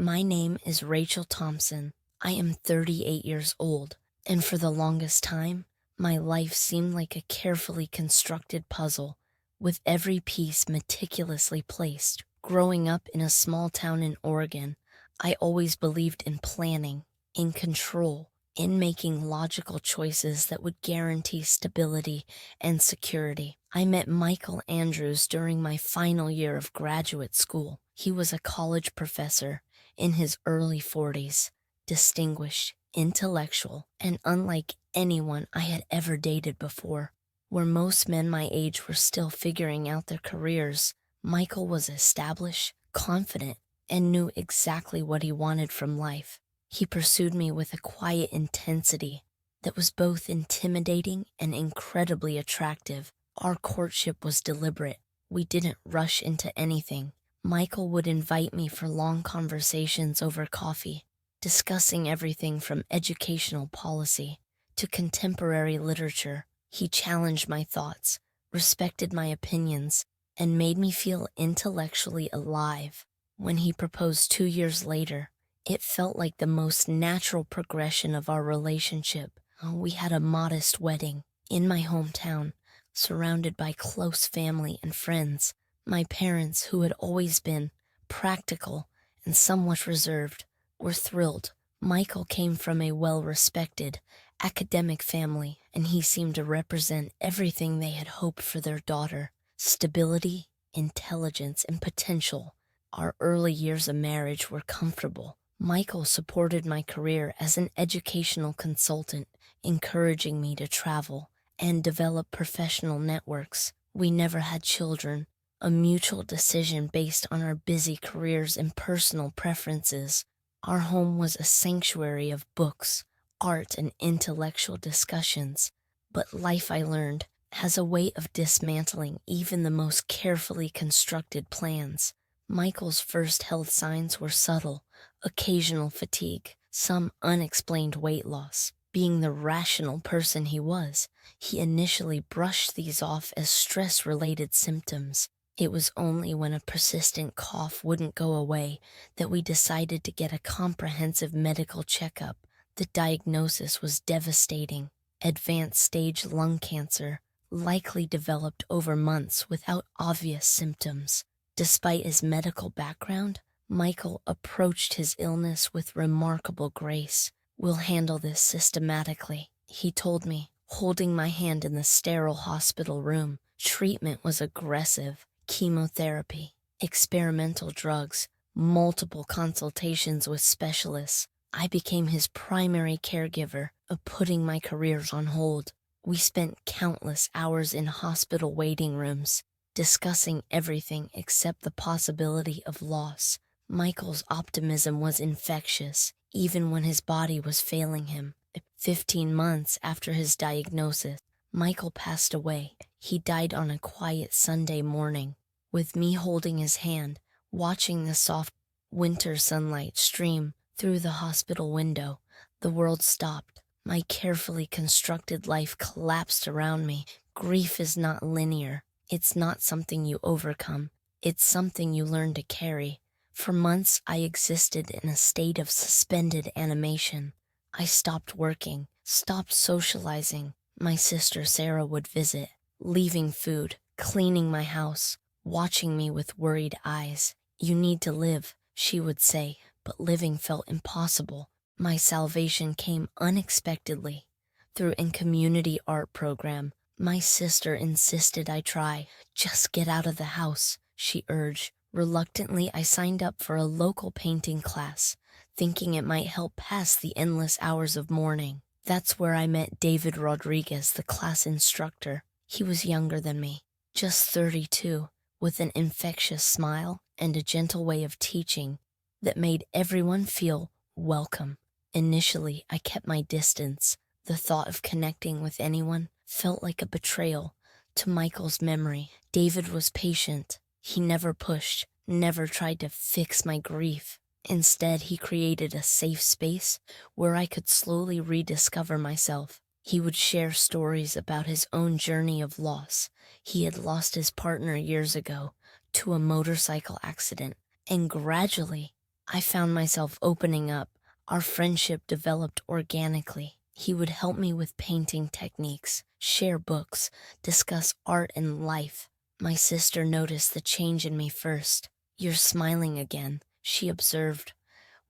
My name is Rachel Thompson. I am 38 years old, and for the longest time, my life seemed like a carefully constructed puzzle, with every piece meticulously placed. Growing up in a small town in Oregon, I always believed in planning, in control, in making logical choices that would guarantee stability and security. I met Michael Andrews during my final year of graduate school. He was a college professor in his early 40s, distinguished, intellectual, and unlike anyone I had ever dated before. Where most men my age were still figuring out their careers, Michael was established, confident, and knew exactly what he wanted from life. He pursued me with a quiet intensity that was both intimidating and incredibly attractive. Our courtship was deliberate. We didn't rush into anything. Michael would invite me for long conversations over coffee, discussing everything from educational policy to contemporary literature. He challenged my thoughts, respected my opinions, and made me feel intellectually alive. When he proposed 2 years later, it felt like the most natural progression of our relationship. We had a modest wedding in my hometown, surrounded by close family and friends. My parents, who had always been practical and somewhat reserved, were thrilled. Michael came from a well-respected academic family, and he seemed to represent everything they had hoped for their daughter: stability, intelligence, and potential. Our early years of marriage were comfortable. Michael supported my career as an educational consultant, encouraging me to travel and develop professional networks. We never had children, a mutual decision based on our busy careers and personal preferences. Our home was a sanctuary of books, art, and intellectual discussions. But life, I learned, has a way of dismantling even the most carefully constructed plans. Michael's first health signs were subtle: occasional fatigue, some unexplained weight loss. Being the rational person he was, he initially brushed these off as stress-related symptoms. It was only when a persistent cough wouldn't go away that we decided to get a comprehensive medical checkup. The diagnosis was devastating: advanced stage lung cancer, likely developed over months without obvious symptoms. Despite his medical background, Michael approached his illness with remarkable grace. "We'll handle this systematically," he told me, holding my hand in the sterile hospital room. Treatment was aggressive: chemotherapy, experimental drugs, multiple consultations with specialists. I became his primary caregiver, putting my careers on hold. We spent countless hours in hospital waiting rooms, discussing everything except the possibility of loss. Michael's optimism was infectious, even when his body was failing him. 15 months after his diagnosis, Michael passed away. He died on a quiet Sunday morning, with me holding his hand, watching the soft winter sunlight stream through the hospital window. The world stopped. My carefully constructed life collapsed around me. Grief is not linear. It's not something you overcome. It's something you learn to carry. For months, I existed in a state of suspended animation. I stopped working, stopped socializing. My sister Sarah would visit, leaving food, cleaning my house, watching me with worried eyes. "You need to live," she would say, but living felt impossible. My salvation came unexpectedly. Through a community art program, my sister insisted I try. "Just get out of the house," she urged. Reluctantly, I signed up for a local painting class, thinking it might help pass the endless hours of mourning. That's where I met David Rodriguez, the class instructor. He was younger than me, just 32, with an infectious smile and a gentle way of teaching that made everyone feel welcome. Initially, I kept my distance. The thought of connecting with anyone felt like a betrayal to Michael's memory. David was patient. He never pushed, never tried to fix my grief. Instead, he created a safe space where I could slowly rediscover myself. He would share stories about his own journey of loss. He had lost his partner years ago to a motorcycle accident, and gradually, I found myself opening up. Our friendship developed organically. He would help me with painting techniques, share books, discuss art and life. My sister noticed the change in me first. "You're smiling again," she observed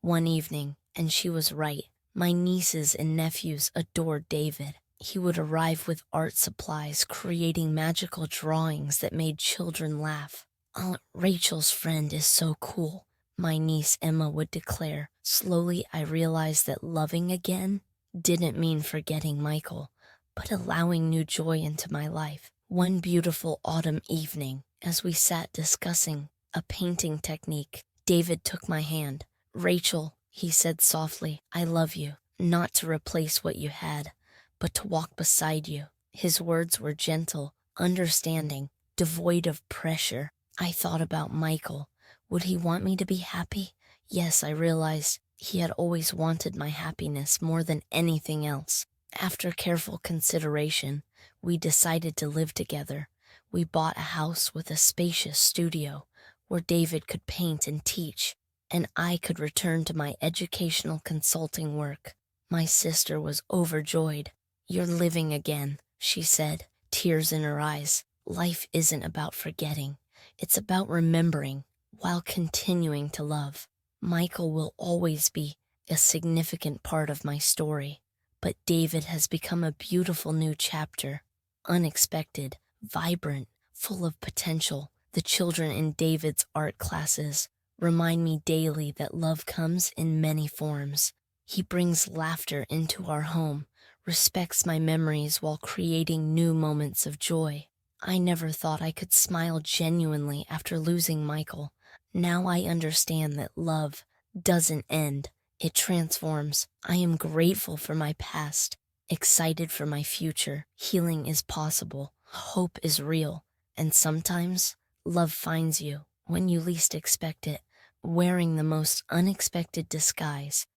one evening, and she was right. My nieces and nephews adored David. He would arrive with art supplies, creating magical drawings that made children laugh. "Aunt Rachel's friend is so cool," my niece Emma would declare. Slowly, I realized that loving again didn't mean forgetting Michael, but allowing new joy into my life. One beautiful autumn evening, as we sat discussing a painting technique, David took my hand. "Rachel," he said softly, "I love you, not to replace what you had, but to walk beside you." His words were gentle, understanding, devoid of pressure. I thought about Michael. Would he want me to be happy? Yes, I realized he had always wanted my happiness more than anything else. After careful consideration, we decided to live together. We bought a house with a spacious studio where David could paint and teach, and I could return to my educational consulting work. My sister was overjoyed. "You're living again," she said, tears in her eyes. "Life isn't about forgetting. It's about remembering while continuing to love." Michael will always be a significant part of my story, but David has become a beautiful new chapter. Unexpected, vibrant, full of potential. The children in David's art classes remind me daily that love comes in many forms. He brings laughter into our home, respects my memories while creating new moments of joy. I never thought I could smile genuinely after losing Michael. Now I understand that love doesn't end, it transforms. I am grateful for my past, excited for my future. Healing is possible, hope is real, and sometimes love finds you when you least expect it, wearing the most unexpected disguise.